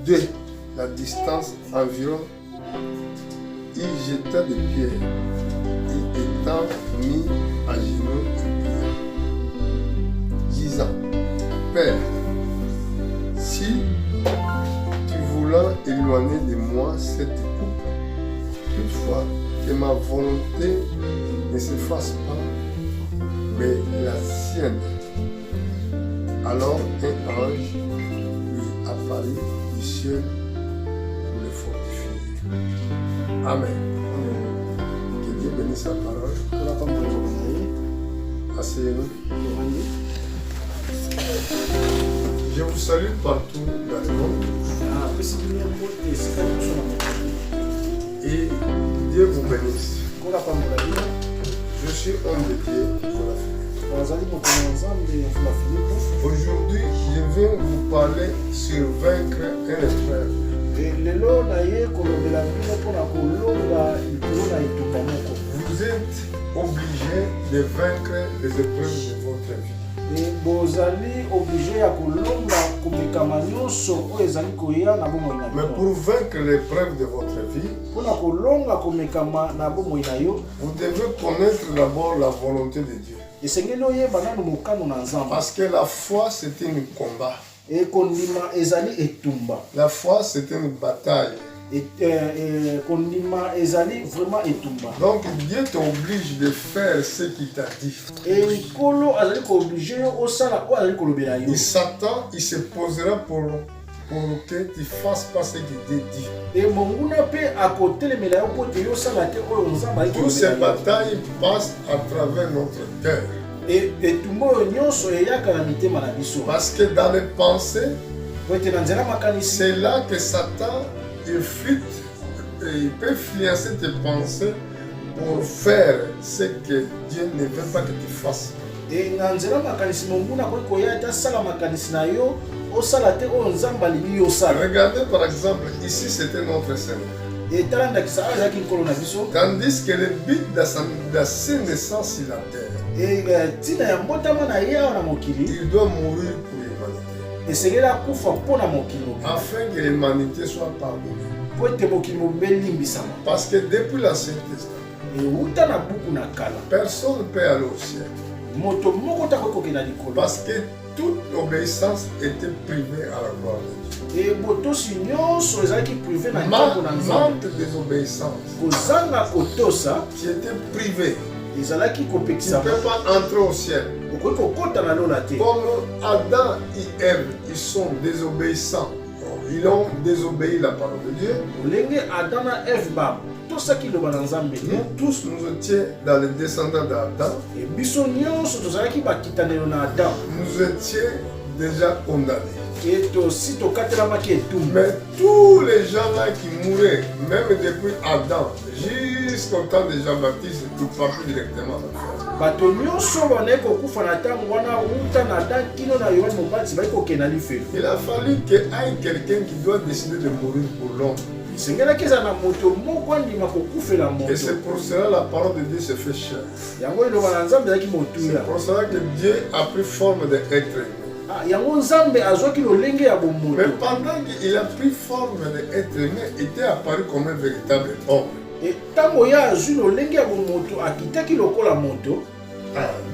de la distance environ, il jeta des pierres. Et étant mis à genoux, il pria, disant, Père, si tu voulais éloigner de moi cette coupe, toutefois que ma volonté ne se fasse pas, mais la sienne. Alors un ange lui apparut du ciel pour le fortifier. Amen. Que Dieu bénisse sa parole. Asseyez-nous. Je vous salue partout dans le monde. Et Dieu vous bénisse. Je suis homme de Dieu pour la Philippe. Aujourd'hui, je viens vous parler sur vaincre un épreuve. Vous êtes obligé de vaincre les épreuves de votre vie. Mais pour vaincre l'épreuve de votre vie, vous devez connaître d'abord la volonté de Dieu. Parce que la foi, c'est un combat. La foi, c'est une bataille. Donc Dieu t'oblige de faire ce qu'il t'a dit. Et Satan, il se posera pour que tu fasses pas ce qu'il t'a dit. Toutes ces batailles passent à travers notre cœur. Parce que dans les pensées, c'est là que Satan il peut influencer tes pensées pour faire ce que Dieu ne veut pas que tu fasses. Regardez par exemple, ici c'était notre Seigneur. Tandis que le but de sa naissance sur la terre, il doit mourir pour l'humanité. Afin que l'humanité soit pardonnée. Parce que depuis l'Ancien Testament, personne ne peut aller au ciel. Parce que toute obéissance était privée à la gloire de Dieu. Manque de désobéissance, tu étais privé. Tu ne peux pas entrer au ciel. Comme Adam et Ève, ils sont désobéissants. Ils ont désobéi la parole de Dieu. Nous tous, nous étions dans les descendants d'Adam. Nous étions déjà condamnés. Mais tous les gens là qui mouraient, même depuis Adam jusqu'au temps de Jean-Baptiste, ils partent directement dans le Il a fallu qu'il y ait quelqu'un qui doit décider de mourir pour l'homme. Et c'est pour cela la parole de Dieu se fait chair. C'est pour cela que Dieu a pris forme d'être humain. Mais pendant qu'il a pris forme d'être humain, il était apparu comme un véritable homme.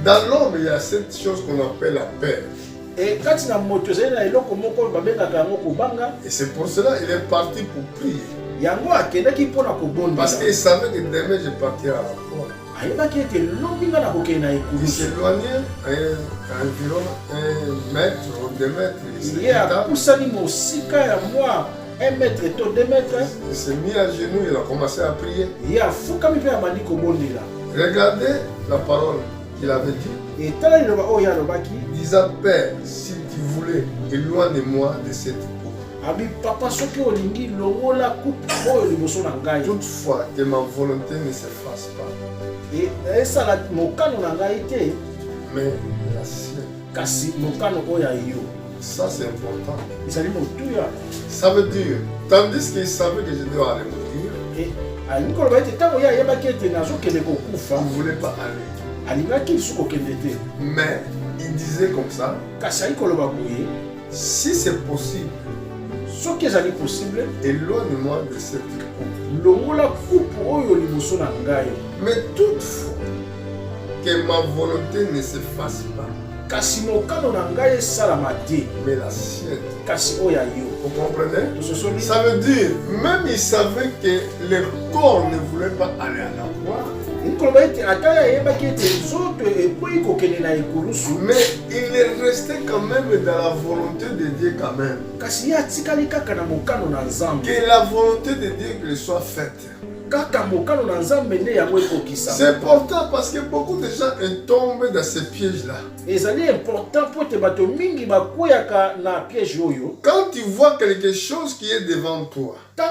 Dans l'homme, il y a cette chose qu'on appelle la paix. Et c'est pour cela qu'il est parti pour prier. Parce qu'il savait que demain je partirai à la croix. Il s'éloignait environ 1 mètre ou 2 mètres. Il s'est mis à genoux, il a commencé à prier. Regardez la parole qu'il avait dit. Disant, Père, si tu voulais, éloigne-moi de cette coupe. Toutefois, que ma volonté ne se fasse pas. Mais la sienne. Ça c'est important. Ça veut dire, tandis qu'il savait que je dois aller mourir, il ne voulait pas aller. Mais il disait comme ça, si c'est possible, Ce qui est possible, éloigne-moi de cette coupe. longola coupe oyo liboso na ngai. Mais toutefois, que ma volonté ne se fasse pas. Kasi mokano na ngai esalama te, mais la sienne. Kasi oya yo. Vous comprenez? Ça veut dire, même il savait que le corps ne voulait pas aller à la croix. Mais il est resté quand même dans la volonté de Dieu quand même. Que la volonté de Dieu le soit faite. C'est important parce que beaucoup de gens tombent dans ces pièges-là. Quand tu vois quelque chose qui est devant toi, tu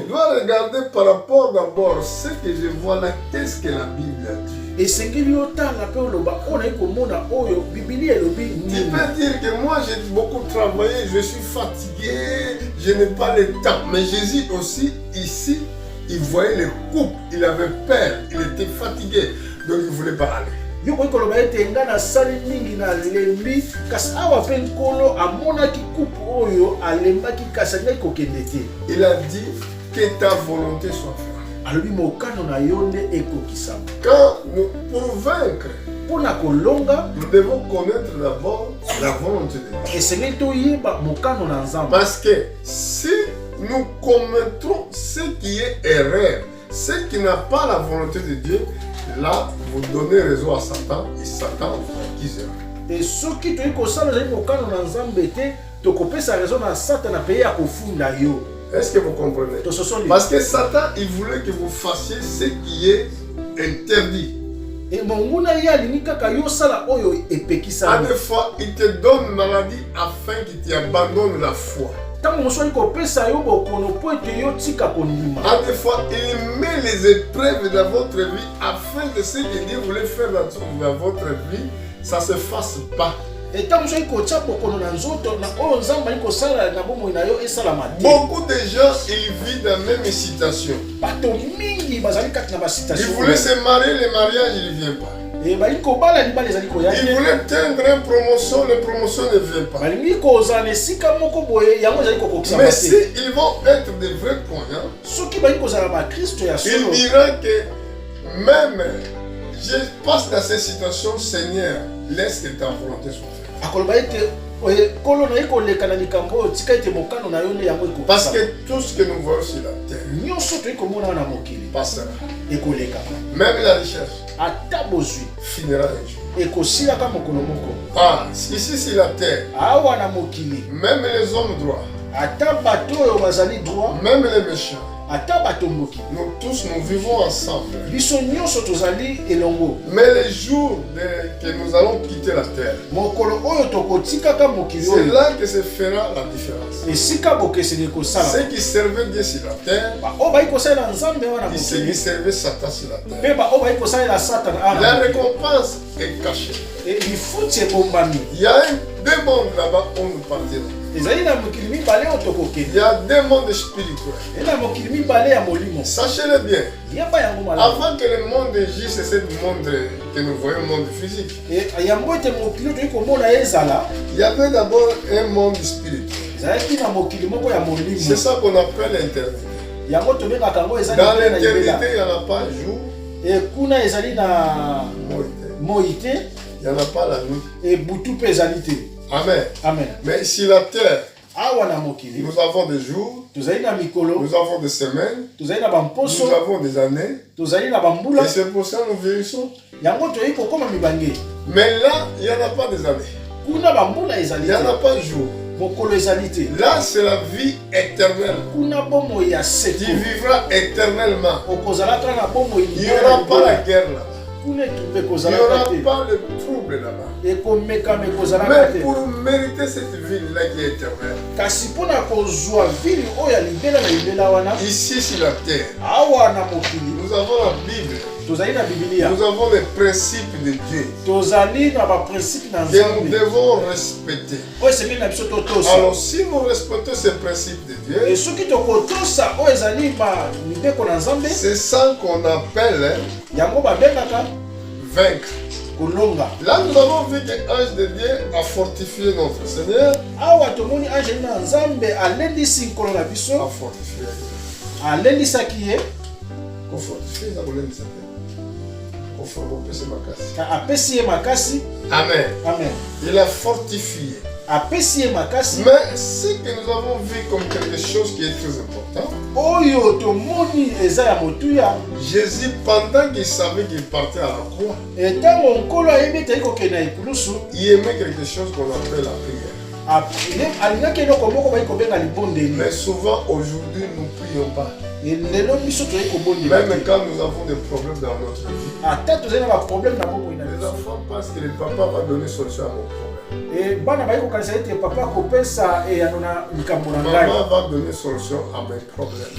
dois regarder par rapport d'abord à ce que je vois là, qu'est-ce que la Bible a dit. Tu peux dire que moi j'ai beaucoup travaillé, je suis fatigué, je n'ai pas le temps. Mais Jésus aussi, ici, il voyait les coupes, il avait peur, il était fatigué, donc il ne voulait pas aller. Il a dit que ta volonté soit faite. Quand pour vaincre, nous devons connaître d'abord la volonté de Dieu. Parce que si nous commettons ce qui est erreur, ce qui n'a pas la volonté de Dieu, là, vous donnez raison à Satan et Satan vous accusera. Et ce qui est est-ce que vous comprenez? Parce que Satan, il voulait que vous fassiez ce qui est interdit. À des fois, il te donne une maladie afin qu'il t'abandonne la foi. À des fois, il met les épreuves dans votre vie afin que ce que Dieu voulait faire dans votre vie, ça ne se fasse pas. Beaucoup de gens, ils vivent dans la même situation. Ils voulaient se marier, le mariage, il ne vient pas. Ils voulaient atteindre une promotion, la promotion ne vient pas. Mais si ils vont être des vrais croyants, il dira que même je passe dans cette situation, Seigneur, laisse que ta volonté soit faite. Parce que tout ce que nous voyons sur la terre passera. Même la richesse finira un jour. Ah, ici c'est la terre. Même les hommes droits. Même les méchants. Nous tous nous vivons ensemble. Mais les jours que nous allons quitter la terre, c'est là que se fera la différence. Ceux qui servaient Dieu sur la terre et ceux qui servaient Satan sur la terre, la récompense est cachée. Il y a deux mondes là-bas où nous partirons. Il y a deux mondes spirituels. Sachez-le bien. Avant que le monde existe, c'est ce monde que nous voyons, le monde physique. Il y avait d'abord un monde spirituel. C'est ça qu'on appelle l'éternité. Dans l'éternité, il n'y en a pas jour. Il n'y en a pas la nuit. Amen. Amen. Mais sur la terre, nous avons des jours, nous avons des semaines, nous avons des années. Et c'est pour ça que nous vieillissons. Mais là, il n'y en a pas des années. Il n'y en a pas de jour. Là, c'est la vie éternelle. Tu vivras éternellement. Il n'y aura pas la guerre là. Il n'y aura pas le trouble là-bas. Mais pour mériter cette ville-là qui est éternelle, ici sur la terre, nous avons la Bible. Nous avons les principes de Dieu que nous devons respecter. Alors si nous respectons ces principes de Dieu, c'est ça qu'on appelle vaincre. Là, nous avons vu que l'ange de Dieu a fortifié notre Seigneur. A fortifié. Amen. Amen. Il a fortifié. Mais ce que nous avons vu comme quelque chose qui est très important, Jésus, pendant qu'il savait qu'il partait à la croix, il aimait quelque chose qu'on appelle la prière. Mais souvent aujourd'hui nous ne prions pas. Même quand nous avons des problèmes dans notre vie, les enfants pensent que le papa va donner solution à mon problème. Maman va donner solution à mes problèmes.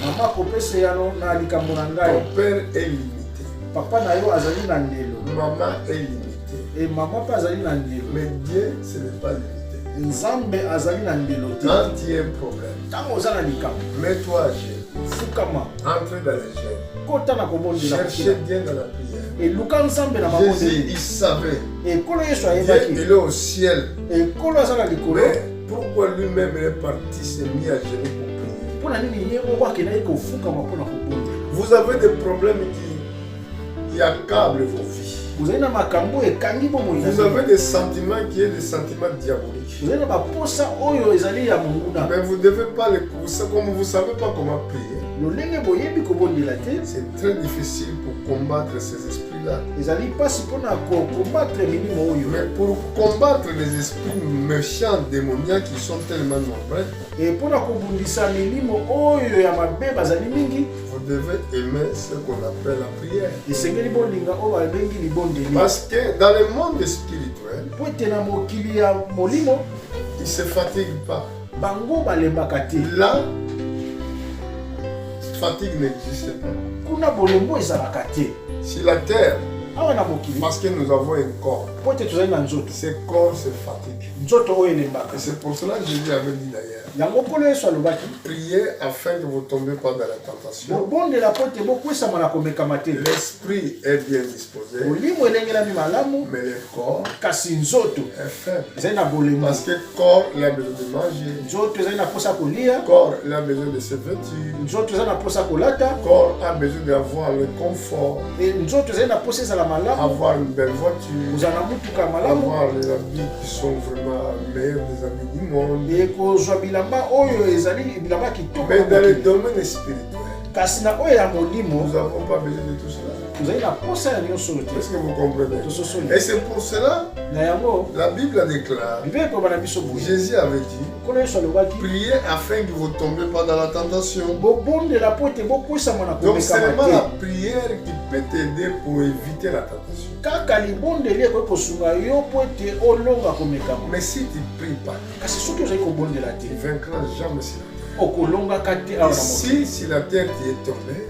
Ton père est limité. Maman est limitée. Mais Dieu, ce n'est pas limité. Quand il y a un problème, mets-toi à jeûne. Entre dans les jeûnes. Cherchez bien dans la prière. Jésus, il savait. Dieu, il est au ciel. Mais pourquoi lui-même il est parti, s'est mis à genoux pour prier? Vous avez des problèmes qui accablent vos vies. Vous avez des sentiments qui sont des sentiments diaboliques. Mais vous ne devez pas les... Comme vous ne savez pas comment prier, c'est très difficile pour combattre ces esprits-là. Mais pour combattre les esprits méchants, démoniaques qui sont tellement nombreux, vous devez aimer ce qu'on appelle la prière. Parce que dans le monde spirituel, ils ne se fatiguent pas. Là, fatigue n'existe pas. Sur la terre, parce que nous avons un corps, ce corps se fatigue. Et c'est pour cela que Jésus avait dit d'ailleurs, priez afin que vous ne tombiez pas dans la tentation. L'esprit est bien disposé, mais le corps est faible. Parce que le corps il a besoin de manger, le corps il a besoin de se vêtir, le corps a besoin d'avoir le confort, avoir une belle voiture, avoir les habits qui sont vraiment meilleurs des habits du monde. Mais dans le domaine spirituel, nous n'avons pas besoin de tout cela. Est-ce que vous comprenez? Et c'est pour cela la Bible a déclaré, Jésus avait dit, priez afin que vous ne tombiez pas dans la tentation. Donc c'est vraiment la prière qui peut t'aider pour éviter la tentation. Mais si tu ne pries pas, tu ne vaincras jamais sur la terre. Ici, si la terre t'y est tombée,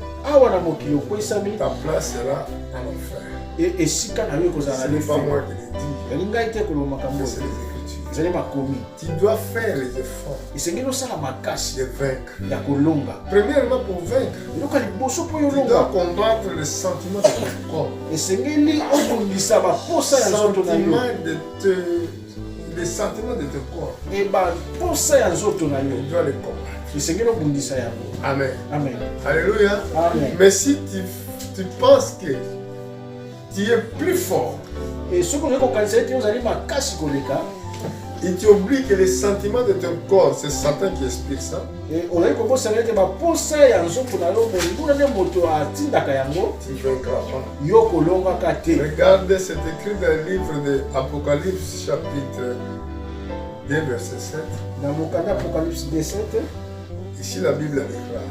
ta place sera en enfer. Ce n'est pas moi qui l'ai dit, mais c'est les Écritures. Tu dois faire les efforts de vaincre. Premièrement, pour vaincre, tu dois combattre le sentiment de ton corps. Les sentiments de ton corps. Tu dois les combattre. Amen. Amen. Alléluia. Amen. Mais si tu penses que tu es plus fort, et tu oublies que les sentiments de ton corps, c'est Satan qui explique ça. Tu ne vaincras pas. Regardez, c'est écrit dans le livre de Apocalypse, chapitre 2, verset 7. Ici, la Bible déclare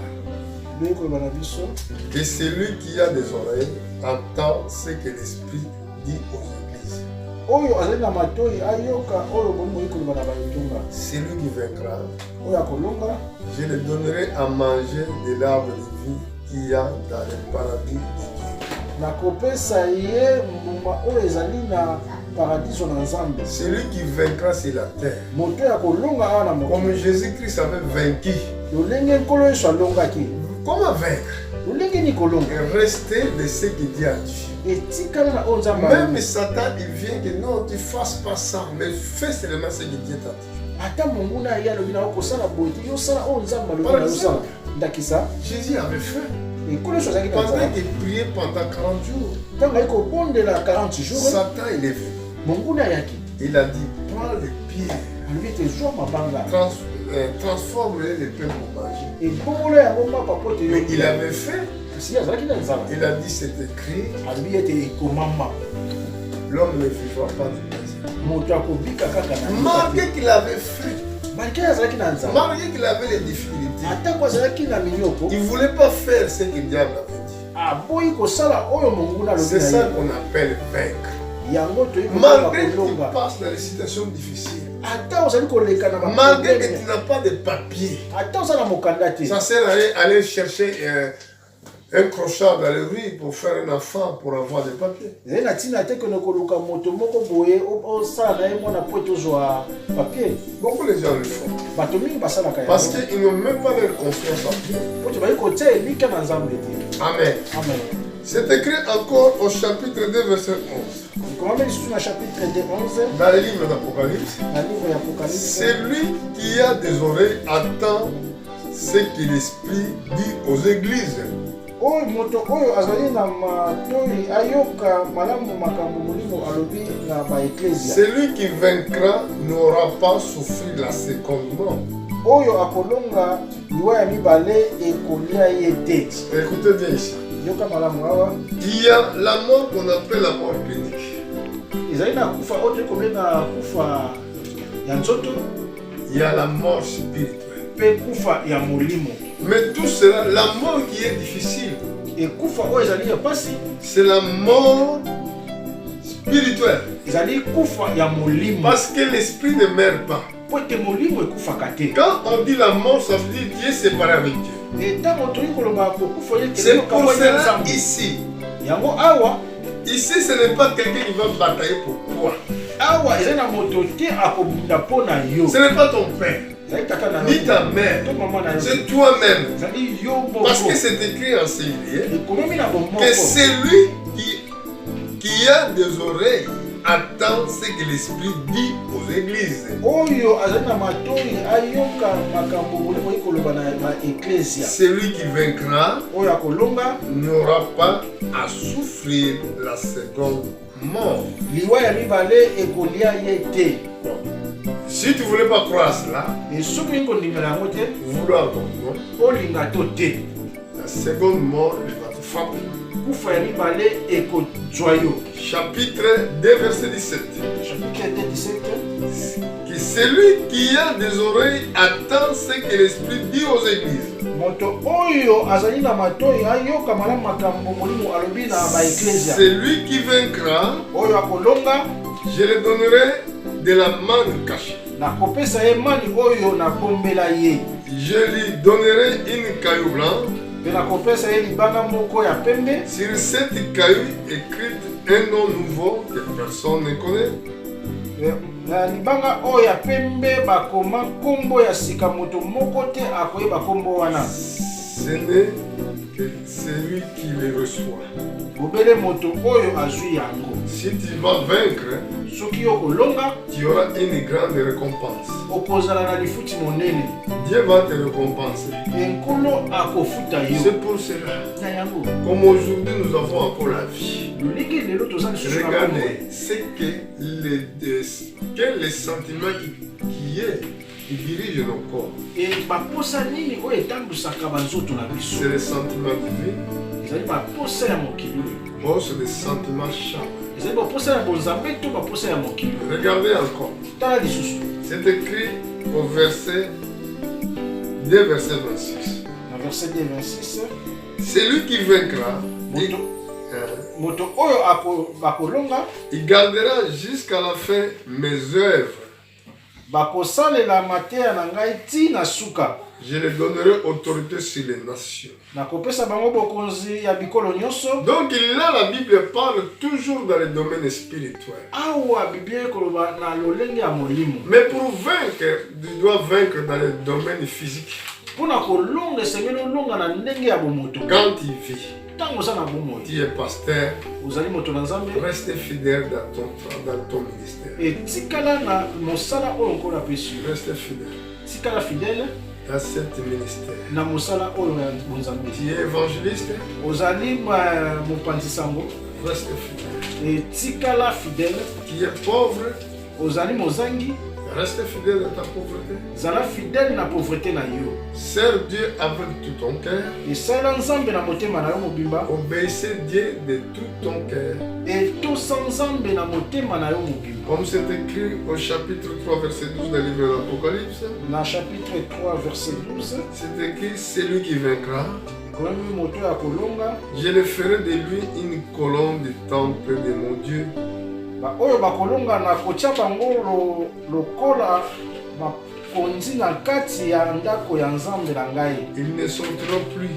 que celui qui a des oreilles entend ce que l'Esprit dit aux églises. Celui qui vaincra, je lui donnerai à manger de l'arbre de vie qu'il y a dans le paradis de Dieu. Celui qui vaincra sur la terre, comme Jésus-Christ avait vaincu. Comment vaincre? Rester de ce qu'il dit à Dieu. Même Satan, il vient que non, tu fasses pas ça, mais fais seulement ce que Dieu t'a dit. Par exemple, Jésus avait faim. Pendant qu'il priait pendant 40 jours, Satan il est venu. Il a dit, prends les pierres, transforme-les pains pour manger. Mais il avait faim. Il a dit, c'est écrit, l'homme ne vivra pas de pain. Malgré qu'il avait faim, malgré qu'il avait les difficultés, il ne voulait pas faire ce que le diable avait dit. C'est ça qu'on appelle vaincre. Malgré que tu passes dans des situations difficiles, malgré que tu n'as pas de papier, ça sert à aller chercher un crochet dans les rues pour faire un enfant pour avoir des papiers. Beaucoup de gens le font. Parce qu'ils n'ont même pas leur confiance en Dieu. Amen. C'est écrit encore au chapitre 2, verset 11. Dans le livre d'Apocalypse, celui qui a des oreilles attend ce que l'Esprit dit aux églises. Celui qui vaincra n'aura pas souffert la seconde mort. Écoutez bien ici. Il y a la mort qu'on appelle la mort clinique. Il y a la mort spirituelle. Mais tout cela, la mort qui est difficile, c'est la mort spirituelle. Parce que l'esprit ne meurt pas. Quand on dit la mort, ça veut dire Dieu est séparé avec Dieu. C'est pour cela ici. Ici, ce n'est pas quelqu'un qui va batailler pour toi. Ce n'est pas ton père, ni ta mère, c'est toi-même. Parce que c'est écrit en ce livre que celui qui a des oreilles attend ce que l'Esprit dit aux églises. Celui qui vaincra n'aura pas à souffrir la seconde mort. Si tu ne voulais pas croire à cela, vouloir comprendre, la seconde mort va te frapper. Chapitre 2, verset 17. Que celui qui a des oreilles attend ce que l'Esprit dit aux églises. Celui qui vaincra, je lui donnerai de la manne cachée. Je lui donnerai une caillou blanche. Sur cette caillou écrite un nom nouveau que personne ne connaît. Ce n'est que celui qui le reçoit. Si tu vas vaincre, tu auras une grande récompense. Dieu va te récompenser. C'est pour cela, comme aujourd'hui nous avons encore la vie, regardez ce que les sentiments qui dirigent nos corps. C'est les sentiments divins. Oh, c'est des sentiments charnels. Regardez encore. C'est écrit au verset 2, verset 26. Celui qui vaincra, il gardera jusqu'à la fin mes œuvres. Je lui donnerai autorité sur les nations. Donc là, la Bible parle toujours dans le domaine spirituel. Mais pour vaincre, tu dois vaincre dans le domaine physique. Quand il vit, Tu es pasteur. Reste fidèle dans ton ministère. Reste fidèle dans cet ministère. Tu es évangéliste. Reste fidèle. Tu es pauvre. Reste fidèle dans ta pauvreté. Sers Dieu avec tout ton cœur. Obéissez Dieu de tout ton cœur. Comme c'est écrit au chapitre 3, verset 12 du livre de l'Apocalypse. Dans chapitre 3, verset 12. C'est écrit, celui qui vaincra. Je le ferai de lui une colonne du temple de mon Dieu. Oyo bakolonga na kotia bango lokola bakonzi na kati ya ndako ya nzambe na ngai. Il ne sortira plus.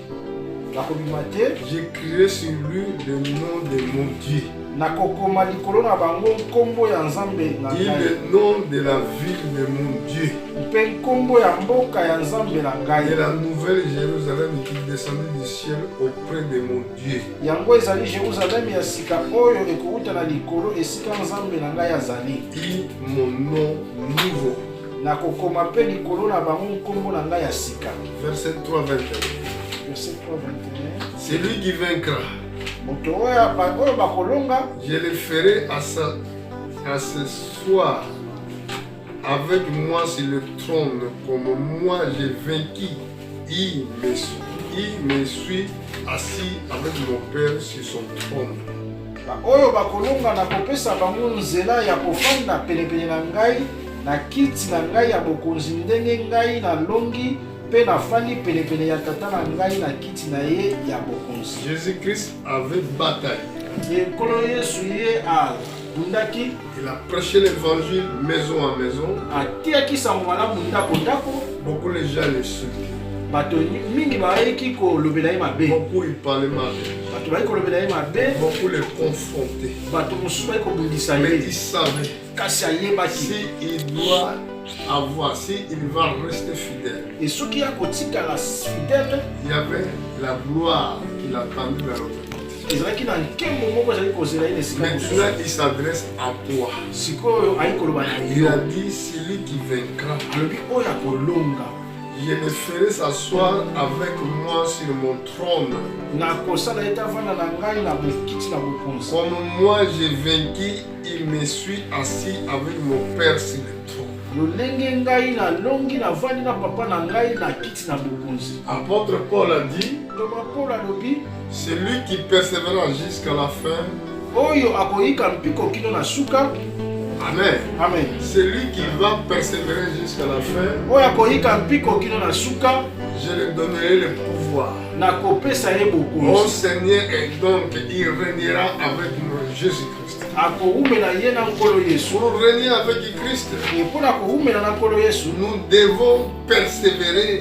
Bakobima te. J'écrirai sur lui le nom de mon Dieu. Nakokoma likolo na bango nkombo ya nzambe na ngai. Et le nom de la ville de mon Dieu. Mpe nkombo ya mboka ya nzambe na ngai. Et la nouvelle Jérusalem qui descendait du ciel auprès de mon Dieu. Yango ezali Jérusalem ya sika oyo ekouta na likolo esika nzambe na ngai azali. Et mon nom nouveau. Nakokoma mpe likolo na bango nkombo na ngai ya sika. Verset 3, 21. Verset 3, 21. C'est lui qui vaincra. Je le ferai s'asseoir avec moi sur le trône, comme moi j'ai vaincu. Il me suit assis avec mon Père sur son trône. Oyo bakolonga na kopesa bango nzela ya kofanda penepene na ngai na kiti na ngai ya bokonzi ndenge ngai na longi pe na fandi penepene ya tata na ngai na kiti na ye ya bokonzi. Jésus-Christ avait bataille. Ekolo Yesu ye abundaki. Il a prêché l'évangile maison à maison. Atiaki sango malamu ndako ndako. Beaucoup les gens le suivaient. Bato mingi bayeki kolobela ye mabe. Beaucoup ils parlaient mal. Bato bayeki kolobela ye mabe. Beaucoup les confrontaient. Bato mosusu bayeki kobundisa ye. Mais il savait. Kasi ayebaki. Si il doit avoir, si il va rester fidèle. Et ce qui a kotikala fidèle, il y avait la gloire qui l'attendait vers l'autre côté. Maintenant il s'adresse à toi. Il a dit celui qui vaincra. Je le ferai s'asseoir avec moi sur mon trône. Comme moi j'ai vaincu, il me suit assis avec mon Père sur le trône. Apôtre Paul a dit, celui qui persévérera jusqu'à la fin. Amen. Amen. Celui qui va persévérer jusqu'à la fin, je lui donnerai le pouvoir. Mon Seigneur est donc, il régnera avec moi, Jésus-Christ. Pour régner avec Christ, nous devons persévérer.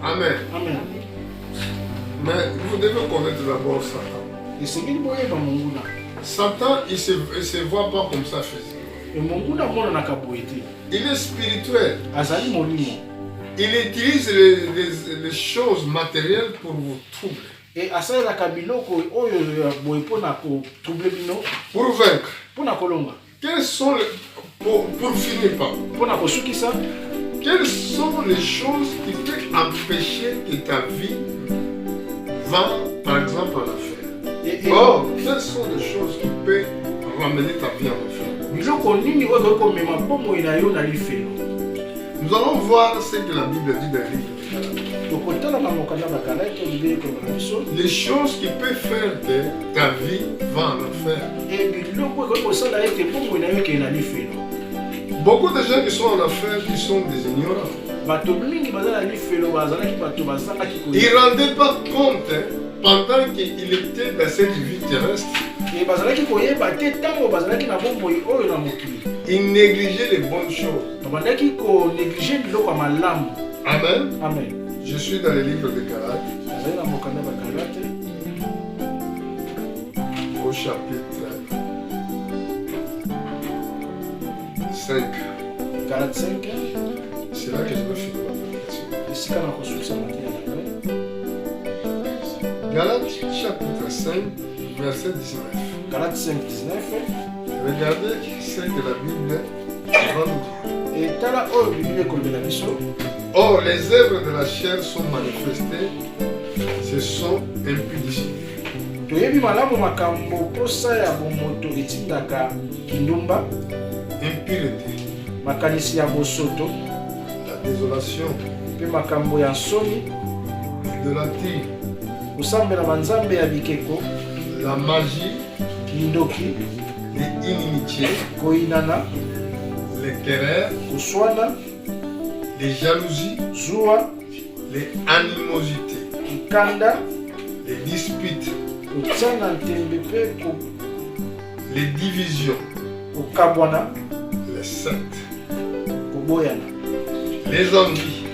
Amen. Amen. Mais vous devez connaître d'abord Satan. Satan, il ne se voit pas comme ça physiquement. Il est spirituel. Il utilise les choses matérielles pour vous troubler. Pour vaincre. Quels sont pour finir par. Quelles sont les choses qui peuvent empêcher que ta vie va, par exemple, en affaire? Or, quelles sont les choses qui peuvent ramener ta vie en affaire? Nous allons voir ce que la Bible dit dans le livre. Les choses qui peuvent faire que ta vie va en affaire. Beaucoup de gens qui sont en affaires, qui sont des ignorants. Ils ne rendaient pas compte pendant qu'il était dans cette vie terrestre. Ils négligeaient les bonnes choses. Amen. Amen. Je suis dans le livre de Galates. Au chapitre 5. Galates 5. C'est là que je vais finir ma prédication. Galates chapitre 5, verset 19. Galates 5, 19. Regardez ce que la Bible va nous dire. Et tala o Bible comme la biso. Or, les œuvres de la chair sont manifestées, ce sont impudicités. Toyebi malamu makambo posa ya bomoto etindaka kindumba. Impureté. Makanisi ya bosoto. La désolation. Pe makambo ya nsoni. Idolâtrie. Kusambela banzambe ya bikeko. La magie. Kindoki. Les inimitiés. Koinana. Les querelles. Kuswana. Les jalousies. Zua. Les animosités. Kanda. Les disputes. Kutsana ntembe pe ko. Les divisions. Kukabwana. Les sectes. Kuboyana. Les envies.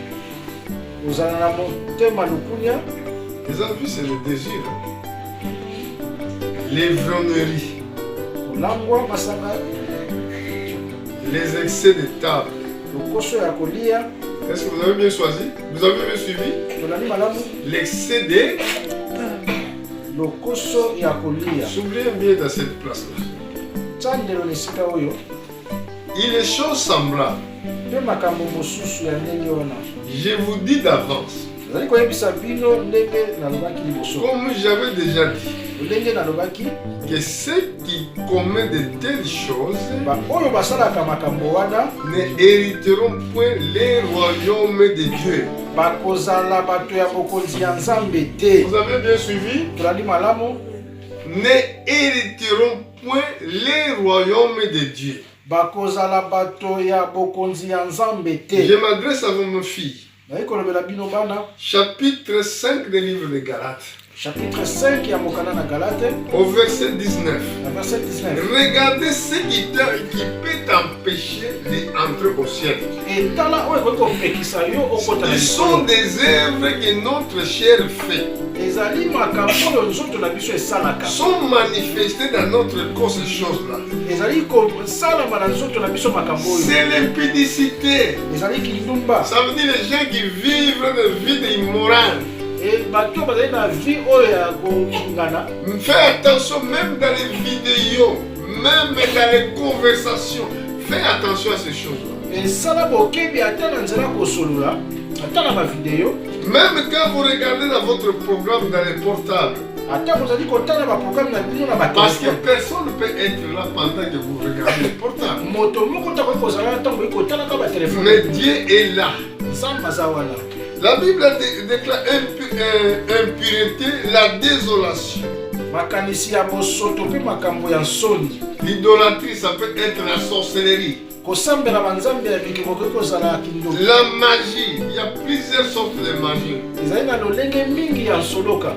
Uzana na motema lukunya. Les envies, c'est le désir. Les vraineries. Kulangwa masanga. Les excès de table. Lukoso ya kolia. Est-ce que vous avez bien choisi? Vous avez bien suivi? Tolani malamu. L'excès de Lukoso ya kolia. Souvenez bien dans cette place-là. Chandelo nesika oyo. Il est chose semblable. Pe makambo mosusu ya ndenge wana. Je vous dis d'avance. Zali koyebisa bino ndenge nalobaki liboso. Comme j'avais déjà dit. Ndenge nalobaki. Que ceux qui commettent de telles choses Ba oyo basalaka makambo wana ne hériteront point les royaumes de Dieu. Bakozala bato ya bokonzi ya Nzambe te. Vous avez bien suivi? Tolani malamu. Ne hériteront point les royaumes de Dieu. Bakozala bato ya bokonzi ya Nzambe te. Je m'adresse à vos filles. Nayi kolobela bino bana. Chapitre 5 du livre de Galates. Chapitre 5 ya mokana na Galate. Au verset 19. Verset 19. Regardez ce qui peut t'empêcher d'entrer au ciel. Et tala oyo kopekisa yo okota na. Ce sont des œuvres que notre chair fait. Ezali makambo oyo nzoto na biso esalaka. Sont manifestées dans notre corps ces choses-là. Ezali kosalama na nzoto na biso makambo oyo. C'est l'impudicité. Ezali kindumba. Ça veut dire les gens qui vivent une vie immorale. Et bato bazali na vie oyo ya kongana. Fais attention même dans les vidéos, même dans les conversations. Fais attention à ces choses-là. Et ça là bokebi ata na nzela kosolola, ata na ba vidéo. Même quand vous regardez dans votre programme dans les portables. Ata vous allez kotana ba programme na bino na ba. Parce que personne ne peut être là pendant que vous regardez les portables. Moto moko ta ko kozala ntango ikotana ka ba téléphone. Mais Dieu est là. Nzambe azawana. La Bible déclare impureté, la désolation. Makanisi ya bosoto pe makambo ya nsoni. L'idolâtrie, ça peut être la sorcellerie. Kosambela banzambe ya bikeko kozala kindo. La magie, il y a plusieurs sortes de magie. Ezali na lolenge mingi ya soloka.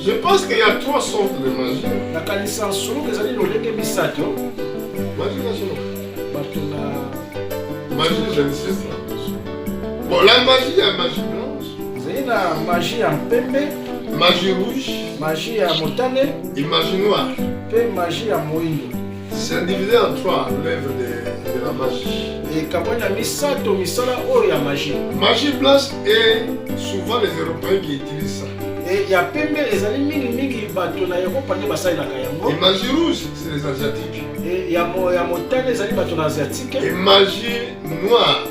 Je pense qu'il y a 3 sortes de magie. Na kanisa soloka ezali lolenge misato. Magie nationale. Bato na magie, je ne sais pas. Bon, la magie, il y a magie blanche. Ezali na magie ya pembe. Magie rouge. Magie ya motane. Et magie noire. Pe magie ya moindo. C'est divisé en 3, l'œuvre de la magie. Et kabwana misato misala oyo ya magie. Magie blanche et souvent les Européens qui utilisent ça. Et ya pembe ezali mingi bato na Europe nde basalelaka yango. Et magie rouge, c'est les Asiatiques. Et ya motane ezali bato na asiatique. Et magie noire,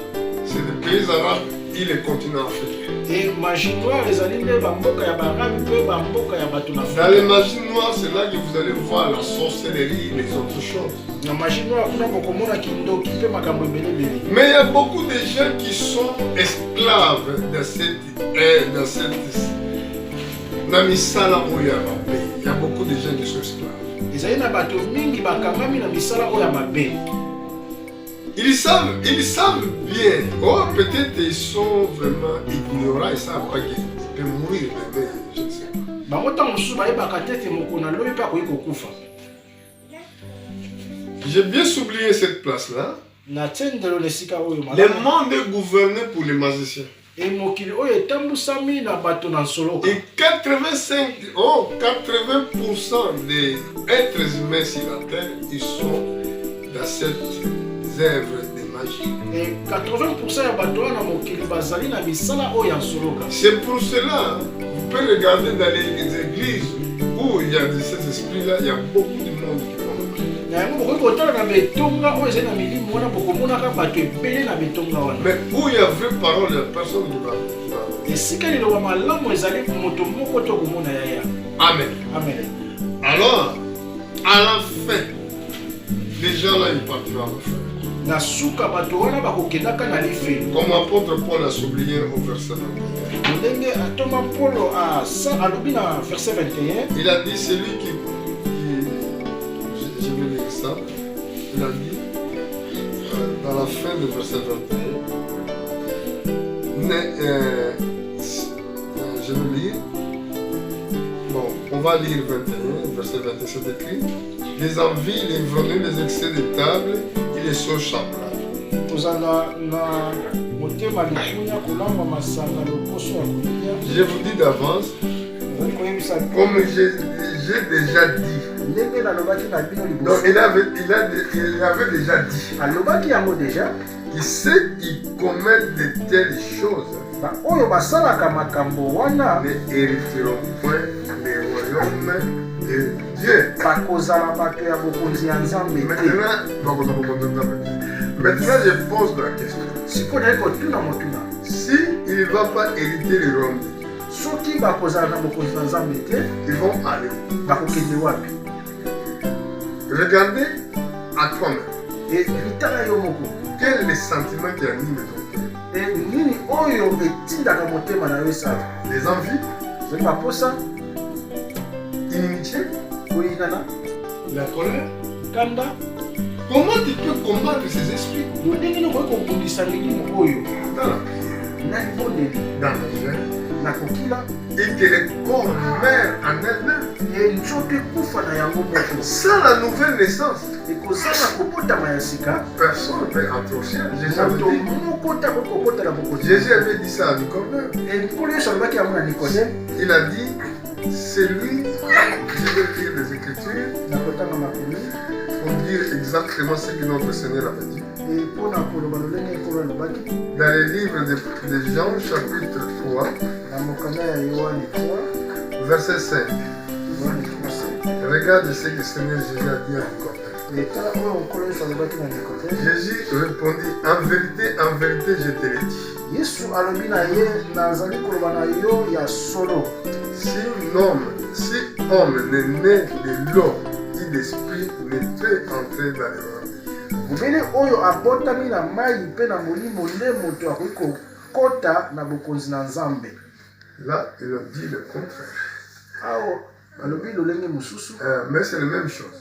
c'est les pays arabes et les continents africains. Et magie noire ezali nde bamboka ya barabi pe bamboka ya bato na Afrique. Dans les magies noires, c'est là que vous allez voir la sorcellerie et les autres choses. Na magie noire kuna bokomona kindoki pe makambo ebele. Mais il y a beaucoup de gens qui sont esclaves dans cette misala oyo ya mabe. Il y a beaucoup de gens qui sont esclaves. Ezali na bato mingi bakamami na misala oyo ya mabe. Ils savent bien. Oh, peut-être ils sont vraiment ignorants, ils ne savent pas qu'ils peuvent mourir, mais je ne sais pas. J'ai bien souligné cette place-là. Le monde est gouverné pour les magiciens. Et 80% des êtres humains sur la terre, ils sont dans cette œuvre de magie. Et 80% ya bato na mokili bazali na misala oyo ya soloka. C'est pour cela peux regarder dans les églises où il y a cet esprit-là, il y a beaucoup de monde qui font. Mais où il y a vraie parole, il y a personne qui va. Amen. Amen. Alors, à la fin, les gens là, ils partiront à la fin. Comme apôtre Paul a souligné au verset 21. Il a dit, celui qui je vais lire ça, il a dit, dans la fin du verset 21, je vais lire, bon, on va lire 21, verset 21, c'est écrit, les envies, les ivrogneries, les excès de table, et les sauts chapelains. Je vous dis d'avance, comme j'ai déjà dit. Donc il avait déjà dit. Il sait qu'ils commettent de telles choses. Ne hériteront point le royaume de Dieu. Maintenant, je pose la question. Si il ne va pas hériter le royaume de Dieu, ils vont aller où? Regardez à toi-même. Quel est le sentiment qui anime ton cœur? Les envies, l'inimitié, la colère. Comment tu peux combattre ces esprits? Dans la misère, et que le corps meurt en elle-même. Sans la nouvelle naissance, personne ne peut entrer au ciel. Jésus avait dit ça à Nicodème. Il a dit, c'est lui, je vais lire les Écritures pour dire exactement ce que notre Seigneur avait dit. Dans les livres de Jean, chapitre 3, verset 5. Regarde ce que le Seigneur Jésus a dit à Nicodème. Jésus répondit, en vérité, je te le dis. Si homme n'est né de l'eau et d'esprit, ne peut entrer dans le royaume. Là, il a dit le contraire. Mais c'est la même chose.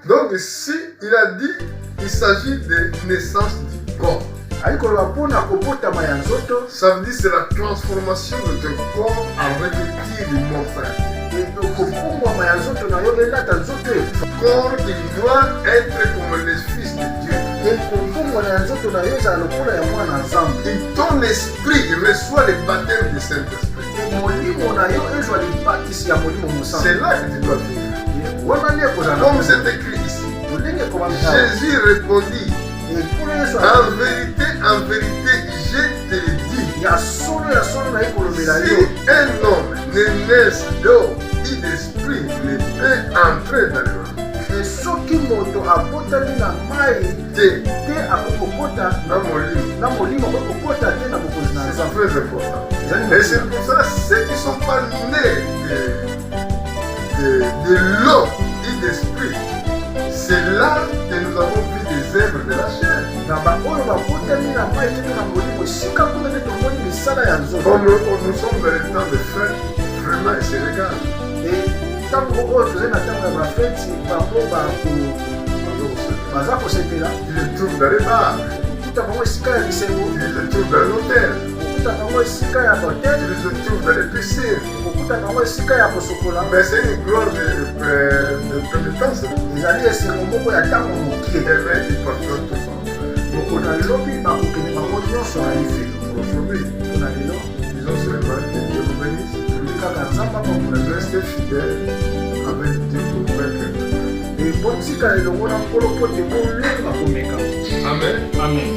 Donc, si il a dit, il s'agit de naissance du corps. Ça veut dire que c'est la transformation de ton corps en revêtir l'immortalité. Corps qui doit être comme les fils de Dieu. Et ton esprit reçoit le baptême du Saint-Esprit. C'est là que tu dois vivre. Comme c'est écrit ici. Jésus répondit, en vérité, je te le dis. Si un homme ne naisse d'eau et d'esprit, ne peut entrer dans le royaume. C'est très important. Et c'est pour ça ceux qui ne sont pas nés de l'eau et d'esprit, c'est là que nous avons vu des œuvres de la chair. Comme nous sommes dans le temps de fête, vraiment il se regarde. Il le trouve dans les bars, il le trouve dans l'hôtel, il le trouve dans les piscines. Mais c'est une gloire de pénitence. Et bien, il pardonne tout ça. Aujourd'hui, disons seulement que Dieu vous bénisse. Restez fidèles avec Dieu pour vaincre. Amen. Amen.